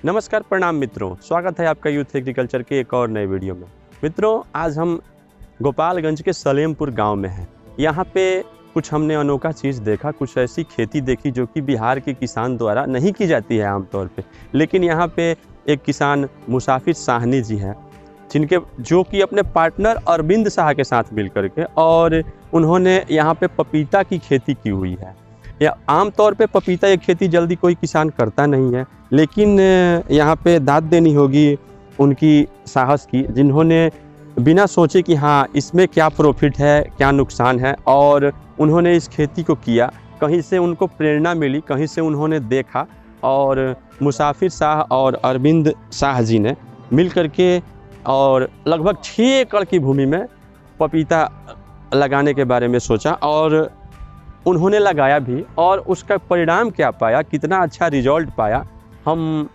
नमस्कार, प्रणाम मित्रों, स्वागत है आपका यूथ एग्रीकल्चर के एक और नए वीडियो में। मित्रों, आज हम गोपालगंज के सलेमपुर गांव में हैं। यहाँ पे कुछ हमने अनोखा चीज़ देखा, कुछ ऐसी खेती देखी जो कि बिहार के किसान द्वारा नहीं की जाती है आमतौर पे। लेकिन यहाँ पे एक किसान मुसाफिर साहनी जी हैं, जो कि अपने पार्टनर अरविंद शाह के साथ मिल करके और उन्होंने यहाँ पे पपीता की खेती की हुई है। या आमतौर पे पपीता की खेती जल्दी कोई किसान करता नहीं है, लेकिन यहाँ पे दाद देनी होगी उनकी साहस की, जिन्होंने बिना सोचे कि हाँ इसमें क्या प्रॉफिट है क्या नुकसान है, और उन्होंने इस खेती को किया। कहीं से उनको प्रेरणा मिली, कहीं से उन्होंने देखा, और मुसाफिर शाह और अरविंद शाह जी ने मिल करके और लगभग 6 एकड़ की भूमि में पपीता लगाने के बारे में सोचा, और उन्होंने लगाया भी। और उसका परिणाम क्या पाया, कितना अच्छा रिजल्ट पाया, हम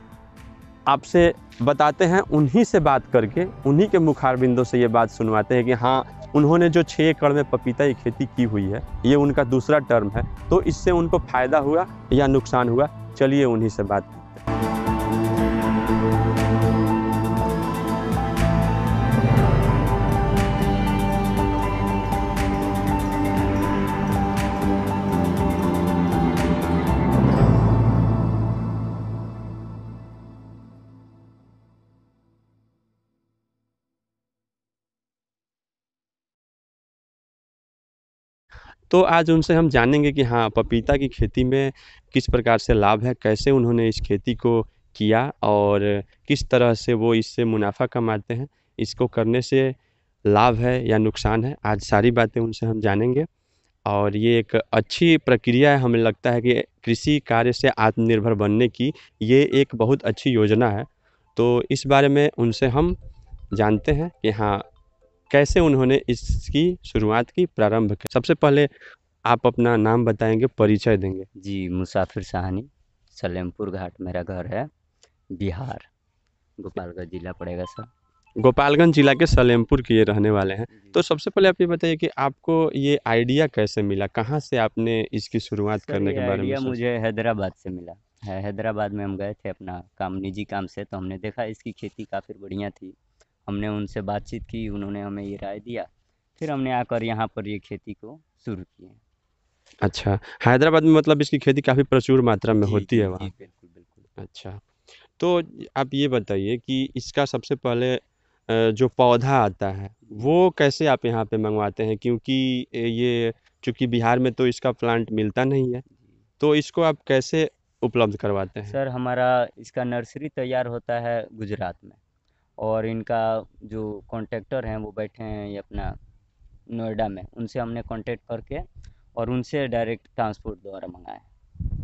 आपसे बताते हैं। उन्हीं से बात करके, उन्हीं के मुखारबिंदों से ये बात सुनवाते हैं कि हाँ उन्होंने जो 6 एकड़ में पपीता की खेती की हुई है, ये उनका दूसरा टर्म है, तो इससे उनको फ़ायदा हुआ या नुकसान हुआ। चलिए उन्हीं से बात करते हैं। तो आज उनसे हम जानेंगे कि हाँ पपीता की खेती में किस प्रकार से लाभ है, कैसे उन्होंने इस खेती को किया और किस तरह से वो इससे मुनाफा कमाते हैं, इसको करने से लाभ है या नुकसान है। आज सारी बातें उनसे हम जानेंगे। और ये एक अच्छी प्रक्रिया है, हमें लगता है कि कृषि कार्य से आत्मनिर्भर बनने की ये एक बहुत अच्छी योजना है। तो इस बारे में उनसे हम जानते हैं कि हाँ कैसे उन्होंने इसकी शुरुआत की, प्रारंभ की। सबसे पहले आप अपना नाम बताएंगे, परिचय देंगे। जी, मुसाफिर साहनी, सलेमपुर घाट मेरा घर है, बिहार, गोपालगंज जिला पड़ेगा सर। गोपालगंज जिला के सलेमपुर के ये रहने वाले हैं। तो सबसे पहले आप ये बताइए कि आपको ये आइडिया कैसे मिला, कहाँ से आपने इसकी शुरुआत सर करने ये के बारे में आइडिया सोचा? मुझे हैदराबाद से मिला है। हैदराबाद में हम गए थे अपना काम, निजी काम से, तो हमने देखा इसकी खेती काफ़ी बढ़िया थी। हमने उनसे बातचीत की, उन्होंने हमें ये राय दिया, फिर हमने आकर यहाँ पर ये खेती को शुरू किए। अच्छा, हैदराबाद में मतलब इसकी खेती काफ़ी प्रचुर मात्रा में जी होती जी है जी, वहाँ। बिल्कुल बिल्कुल। अच्छा, तो आप ये बताइए कि इसका सबसे पहले जो पौधा आता है जी वो कैसे आप यहाँ पे मंगवाते हैं? क्योंकि ये चूँकि बिहार में तो इसका प्लांट मिलता नहीं है, जी तो इसको आप कैसे उपलब्ध करवाते हैं? सर, हमारा इसका नर्सरी तैयार होता है गुजरात में, और इनका जो कॉन्ट्रैक्टर हैं वो बैठे हैं ये अपना नोएडा में। उनसे हमने कांटेक्ट करके और उनसे डायरेक्ट ट्रांसपोर्ट द्वारा मंगाए।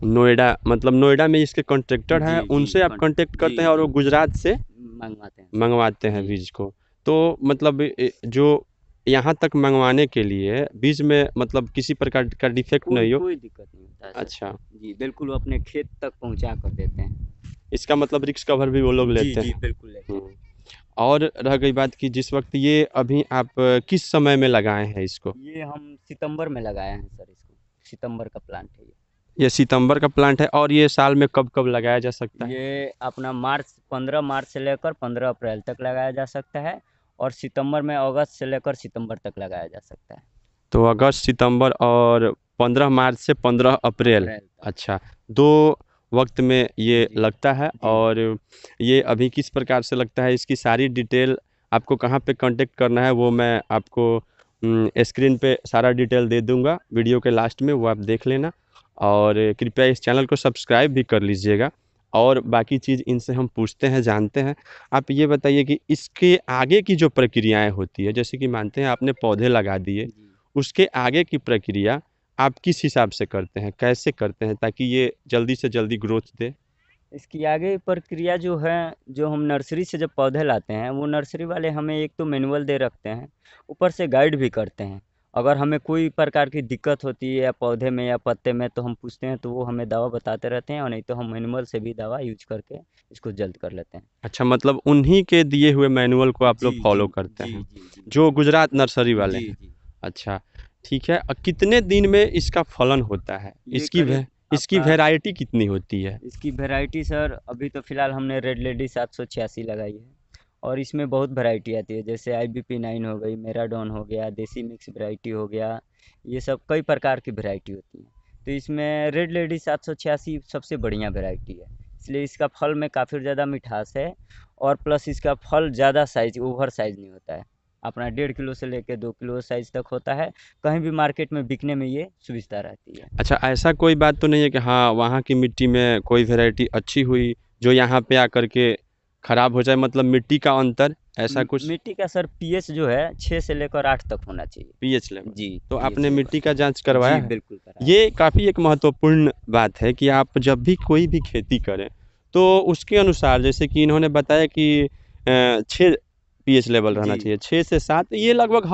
नोएडा, मतलब नोएडा में इसके कॉन्ट्रैक्टर हैं, जी जी, उनसे आप कॉन्टैक्ट जी करते हैं और वो जी, गुजरात से मंगवाते हैं सर। मंगवाते हैं जी बीज को। तो मतलब जो यहाँ तक मंगवाने के लिए बीज में मतलब किसी प्रकार का डिफेक्ट कोई नहीं हो? कोई दिक्कत नहीं होता है सर। अच्छा, जी बिल्कुल, वो अपने खेत तक पहुंचा कर देते हैं। इसका मतलब रिस्क कवर भी वो लोग जी लेते जी हैं। बिल्कुल लेते हैं। हुँ। और रह गई बात कि जिस वक़्त ये अभी आप किस समय में लगाए हैं इसको? ये हम सितंबर में लगाए हैं सर इसको। सितंबर का प्लांट है ये। ये सितंबर का प्लांट है और ये साल में कब-कब लगाया जा सकता है? ये अपना मार्च, 15 मार्च से लेकर 15 अप्रैल तक लगाया जा सकता है, और सितंबर में अगस्त से लेकर सितंबर तक लगाया जा सकता है। तो अगस्त, सितंबर और 15 मार्च से 15 अप्रैल। अप्रैल तक। अच्छा, 2 वक़्त में ये जी लगता है। जी। और ये अभी किस प्रकार से लगता है, इसकी सारी डिटेल आपको कहाँ पे कॉन्टैक्ट करना है वो मैं आपको स्क्रीन पे सारा डिटेल दे दूँगा वीडियो के लास्ट में, वो आप देख लेना। और कृपया इस चैनल को सब्सक्राइब भी कर लीजिएगा। और बाकी चीज़ इनसे हम पूछते हैं, जानते हैं। आप ये बताइए कि इसके आगे की जो प्रक्रियाएँ होती है, जैसे कि मानते हैं आपने पौधे लगा दिए, जी, उसके आगे की प्रक्रिया आप किस हिसाब से करते हैं? कैसे करते हैं ताकि ये जल्दी से जल्दी ग्रोथ दे? इसकी आगे प्रक्रिया जो है, जो हम नर्सरी से जब पौधे लाते हैं, वो नर्सरी वाले हमें एक तो मैनुअल दे रखते हैं, ऊपर से गाइड भी करते हैं। अगर हमें कोई प्रकार की दिक्कत होती है या पौधे में या पत्ते में, तो हम पूछते हैं, तो वो हमें दवा बताते रहते हैं, और नहीं तो हम मैनुअल से भी दवा यूज करके इसको जल्द कर लेते हैं। अच्छा, मतलब उन्हीं के दिए हुए मैनुअल को आप जी लोग जी फ़ॉलो करते जी हैं, जी जी जो गुजरात नर्सरी वाले जी हैं। जी। अच्छा, ठीक है। कितने दिन में इसका फलन होता है? ये इसकी करीब इसकी आपका वैरायटी कितनी होती है? इसकी वैरायटी सर अभी तो फ़िलहाल हमने रेड लेडी 786 लगाई है और इसमें बहुत वैरायटी आती है, जैसे IBP9 हो गई, मेराडॉन हो गया, देसी मिक्स वैरायटी हो गया, ये सब कई प्रकार की वैरायटी होती हैं। तो इसमें रेड लेडी 786 सबसे बढ़िया वैरायटी है, इसलिए इसका फल में काफ़ी ज़्यादा मिठास है और प्लस इसका फल ज़्यादा साइज ओवर साइज नहीं होता है, अपना 1.5 किलो से लेकर 2 किलो साइज तक होता है। कहीं भी मार्केट में बिकने में ये सुविधा रहती है। अच्छा, ऐसा कोई बात तो नहीं है कि हाँ, वहाँ की मिट्टी में कोई वैरायटी अच्छी हुई जो यहाँ पे आकर के खराब हो जाए, मतलब मिट्टी का अंतर ऐसा कुछ? मिट्टी का सर पीएच जो है 6 से लेकर 8 तक होना चाहिए। PH level? जी, तो पीएच आपने लेवल। मिट्टी का जांच करवाया जी, है? बिल्कुल कराया। ये काफ़ी एक महत्वपूर्ण बात है कि आप जब भी कोई भी खेती करें तो उसके अनुसार, जैसे कि इन्होंने बताया कि 6 पीएच लेवल रहना जी, चाहिए, 6 से 7, ये लगभग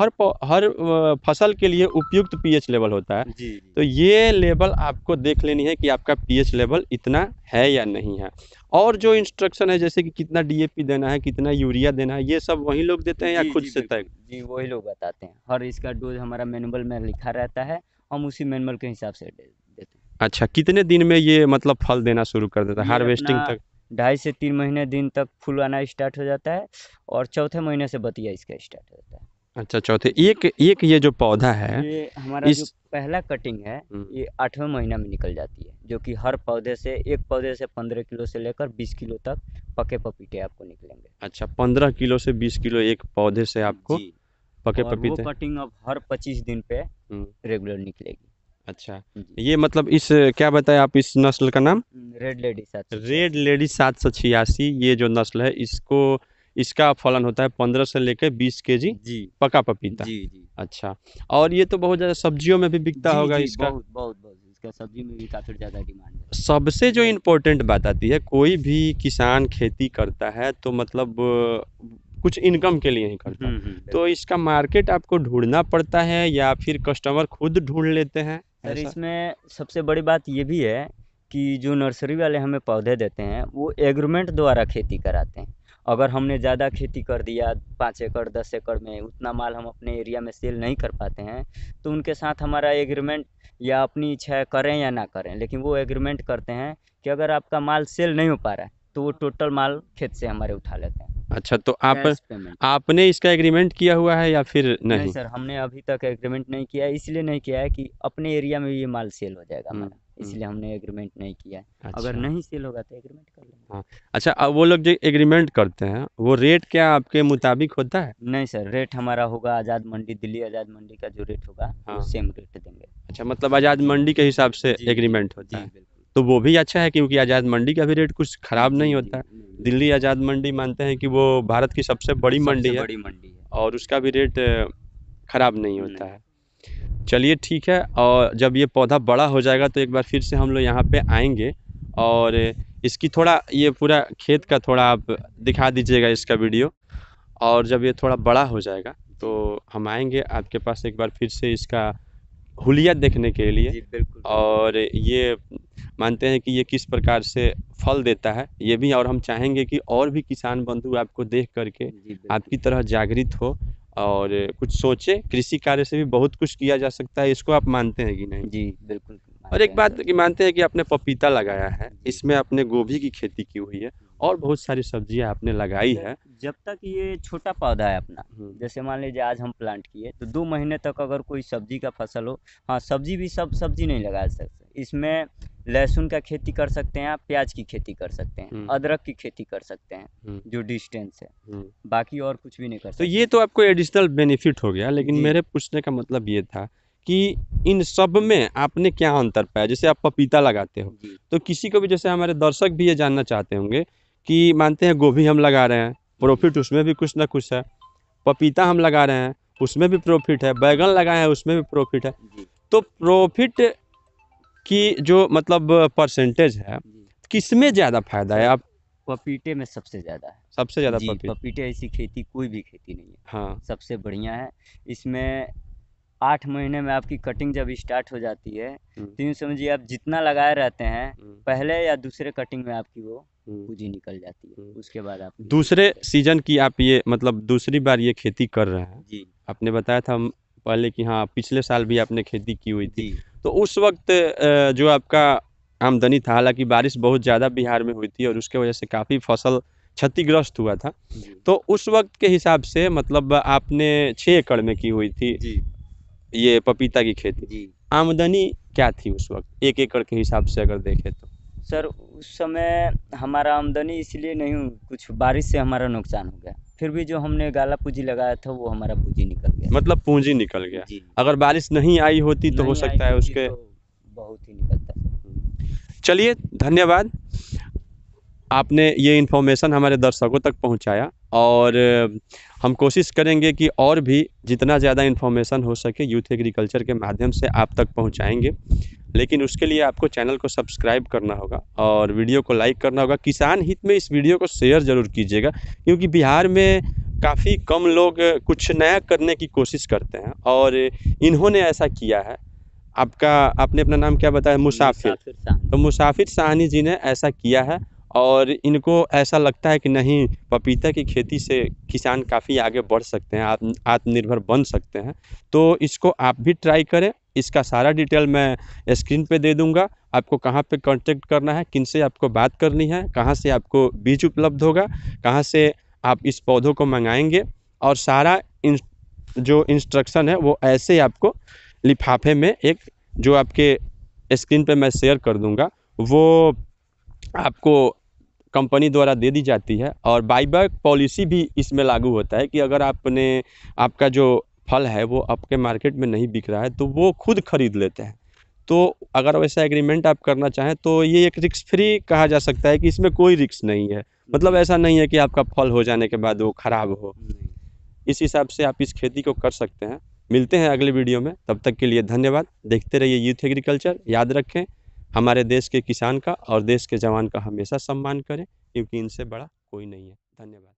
हर फसल के लिए उपयुक्त पीएच लेवल होता है। जी, तो ये लेवल आपको देख लेनी है कि आपका पीएच लेवल इतना है या नहीं है। और जो इंस्ट्रक्शन है, जैसे कि कितना डीएपी देना है, कितना यूरिया देना है, ये सब वही लोग देते हैं या जी, खुद जी, से तय? बिल्कुल। जी, वही लोग बताते हैं। हर इसका डोज़ हमारा मैनुअल में लिखा रहता है, हम उसी मैनुअल के हिसाब से दे देते हैं। अच्छा, कितने दिन में ये मतलब फल देना शुरू कर देता है, ये अपना हार्वेस्टिंग तक? 2.5 से 3 महीने दिन तक फूल आना स्टार्ट हो जाता है और चौथे महीने से बतिया इसका स्टार्ट हो जाता है। अच्छा, चौथे एक एक ये जो पौधा है, ये हमारा जो इस पहला कटिंग है, हुँ, ये 8वें महीना में निकल जाती है, जो कि हर पौधे से एक पौधे से 15 किलो से लेकर 20 किलो तक पके पपीते आपको निकलेंगे। अच्छा, 15 किलो से 20 किलो एक पौधे से आपको जी, पके और वो पपीते? कटिंग अब हर 25 दिन पे हुँ, रेगुलर निकलेगी। अच्छा। जी, ये मतलब इस क्या बताया आप इस नस्ल का नाम? Red lady red 786। लेडी 786, ये जो नस्ल है, इसका फलन होता है 15 से लेकर 20 केजी जी, पका पपीता। जी, जी। अच्छा, और ये तो बहुत ज़्यादा सब्जियों में भी बिकता जी, होगा जी, इसका? बहुत, बहुत, बहुत। इसका सब्जी में भी काफ़ी ज़्यादा डिमांड है। सबसे जो इम्पोर्टेंट बात आती है, कोई भी किसान खेती करता है तो मतलब कुछ इनकम के लिए ही करता है। तो बिल्कुल। इसका मार्केट आपको ढूँढना पड़ता है या फिर कस्टमर खुद ढूँढ लेते हैं, सर ऐसा? इसमें सबसे बड़ी बात ये भी है कि जो नर्सरी वाले हमें पौधे देते हैं, वो एग्रीमेंट द्वारा खेती कराते हैं। अगर हमने ज़्यादा खेती कर दिया 5 एकड़ 10 एकड़ में, उतना माल हम अपने एरिया में सेल नहीं कर पाते हैं, तो उनके साथ हमारा एग्रीमेंट या अपनी इच्छा है करें या ना करें, लेकिन वो एग्रीमेंट करते हैं कि अगर आपका माल सेल नहीं हो पा रहा है, तो वो टोटल माल खेत से हमारे उठा लेते हैं, अच्छा, तो कैश पेमेंट। आपने इसका एग्रीमेंट किया हुआ है या फिर नहीं नहीं? सर, हमने अभी तक एग्रीमेंट नहीं किया है, इसलिए नहीं किया है कि अपने एरिया में ये माल सेल हो जाएगा हुँ, हमारा, हुँ। इसलिए हमने एग्रीमेंट नहीं किया है। अगर अच्छा, नहीं सेल होगा तो एग्रीमेंट कर लेंगे। हाँ। अच्छा, अब वो लोग जो एग्रीमेंट करते हैं, वो रेट क्या आपके मुताबिक होता है? नहीं सर, रेट हमारा होगा आज़ाद मंडी, दिल्ली आज़ाद मंडी का जो रेट होगा, वो हाँ। सेम रेट देंगे। अच्छा, मतलब आज़ाद मंडी के हिसाब से जी, जी, एग्रीमेंट होता जी, है। बिल्कुल। तो वो भी अच्छा है क्योंकि आज़ाद मंडी का भी रेट कुछ खराब जी, नहीं जी, होता है। नहीं, दिल्ली आज़ाद मंडी मानते हैं कि वो भारत की सबसे बड़ी सबसे मंडी है बड़ी मंडी है। और उसका भी रेट खराब नहीं होता नहीं, है। चलिए ठीक है, और जब ये पौधा बड़ा हो जाएगा तो एक बार फिर से हम लोग यहाँ पे आएँगे और इसकी थोड़ा ये पूरा खेत का थोड़ा आप दिखा दीजिएगा इसका वीडियो, और जब ये थोड़ा बड़ा हो जाएगा तो जी, हम आएँगे आपके पास एक बार फिर से इसका हुलिया देखने के लिए, जी, बिल्कुल, बिल्कुल। और ये मानते हैं कि ये किस प्रकार से फल देता है ये भी, और हम चाहेंगे कि और भी किसान बंधु आपको देख करके जी, आपकी बिल्कुल। तरह जागृत हो और कुछ सोचे। कृषि कार्य से भी बहुत कुछ किया जा सकता है, इसको आप मानते हैं कि नहीं? जी, बिल्कुल और मानते एक हैं बात सर। कि मानते हैं कि आपने पपीता लगाया है, जी। इसमें आपने गोभी की खेती की हुई है और बहुत सारी सब्जियां आपने लगाई सर, है। जब तक ये छोटा पौधा है अपना, हम्म, जैसे मान लीजिए आज हम प्लांट किए तो 2 महीने तक अगर कोई सब्जी का फसल हो, हाँ सब्जी भी सब सब्जी नहीं लगा सकते, इसमें लहसुन का खेती कर सकते हैं आप, प्याज की खेती कर सकते हैं, हम्म, अदरक की खेती कर सकते हैं, हम्म, जो डिस्टेंस है, हम्म। बाकी और कुछ भी नहीं कर तो ये सकते। तो आपको एडिशनल बेनिफिट हो गया, लेकिन जी, मेरे पूछने का मतलब ये था कि इन सब में आपने क्या अंतर पाया? जैसे आप पपीता लगाते हो, जी, तो किसी को भी, जैसे हमारे दर्शक भी ये जानना चाहते होंगे कि मानते हैं गोभी हम लगा रहे हैं, जी, प्रॉफिट उसमें भी कुछ ना कुछ है, पपीता हम लगा रहे हैं, उसमें भी प्रॉफिट है, बैगन लगाए हैं उसमें भी प्रॉफिट है। जी, तो प्रॉफिट की जो मतलब परसेंटेज है, जी। किसमें ज़्यादा फायदा है? सर, आप पपीटे में सबसे ज़्यादा है। सबसे ज़्यादा जी, पपीता? पपीते ऐसी खेती कोई भी खेती नहीं है, हाँ। सबसे बढ़िया है। इसमें 8 महीने में आपकी कटिंग जब स्टार्ट हो जाती है, हम्म, तो यूँ समझिए आप जितना लगाए रहते हैं, हम्म, पहले या दूसरे कटिंग में आपकी वो हम्म, पूँजी निकल जाती है। हम्म। उसके बाद आपकी दूसरे सीजन की आप ये मतलब दूसरी बार ये खेती कर रहे हैं? जी, आपने बताया था पहले कि हाँ, पिछले साल भी आपने खेती की हुई थी। जी, तो उस वक़्त जो आपका आमदनी था। हालांकि बारिश बहुत ज़्यादा बिहार में हुई थी और उसके वजह से काफ़ी फसल क्षतिग्रस्त हुआ था। जी तो उस वक्त के हिसाब से मतलब आपने 6 एकड़ में की हुई थी जी ये पपीता की खेती। जी आमदनी क्या थी उस वक्त 1 एकड़ के हिसाब से अगर देखें तो? सर, उस समय हमारा आमदनी इसलिए नहीं कुछ बारिश से हमारा नुकसान हो गया। फिर भी जो हमने गाला पूँजी लगाया था वो हमारा पूँजी निकल गया। मतलब पूँजी निकल गया। जी। अगर बारिश नहीं आई होती तो हो नहीं आई सकता है होती उसके तो बहुत ही निकलता। चलिए धन्यवाद। आपने ये इन्फॉर्मेशन हमारे दर्शकों तक पहुंचाया और हम कोशिश करेंगे कि और भी जितना ज़्यादा इन्फॉर्मेशन हो सके यूथ एग्रीकल्चर के माध्यम से आप तक पहुंचाएंगे। लेकिन उसके लिए आपको चैनल को सब्सक्राइब करना होगा और वीडियो को लाइक करना होगा। किसान हित में इस वीडियो को शेयर ज़रूर कीजिएगा, क्योंकि बिहार में काफ़ी कम लोग कुछ नया करने की कोशिश करते हैं और इन्होंने ऐसा किया है। आपने अपना नाम क्या बताया? मुसाफिर। तो मुसाफिर साहनी जी ने ऐसा किया है और इनको ऐसा लगता है कि नहीं, पपीता की खेती से किसान काफ़ी आगे बढ़ सकते हैं, आत्मनिर्भर बन सकते हैं। तो इसको आप भी ट्राई करें। इसका सारा डिटेल मैं स्क्रीन पे दे दूंगा। आपको कहाँ पे कांटेक्ट करना है, किनसे आपको बात करनी है, कहाँ से आपको बीज उपलब्ध होगा, कहाँ से आप इस पौधों को मंगाएंगे, और सारा जो इंस्ट्रक्शन है वो ऐसे आपको लिफाफे में एक जो आपके स्क्रीन पे मैं शेयर कर दूंगा वो आपको कंपनी द्वारा दे दी जाती है। और बाईबैक पॉलिसी भी इसमें लागू होता है कि अगर आपका जो फल है वो आपके मार्केट में नहीं बिक रहा है तो वो खुद खरीद लेते हैं। तो अगर वैसा एग्रीमेंट आप करना चाहें तो ये एक रिस्क फ्री कहा जा सकता है कि इसमें कोई रिस्क नहीं है। मतलब ऐसा नहीं है कि आपका फल हो जाने के बाद वो ख़राब हो। इस हिसाब से आप इस खेती को कर सकते हैं। मिलते हैं अगले वीडियो में, तब तक के लिए धन्यवाद। देखते रहिए यूथ एग्रीकल्चर। याद रखें, हमारे देश के किसान का और देश के जवान का हमेशा सम्मान करें, क्योंकि इनसे बड़ा कोई नहीं है। धन्यवाद।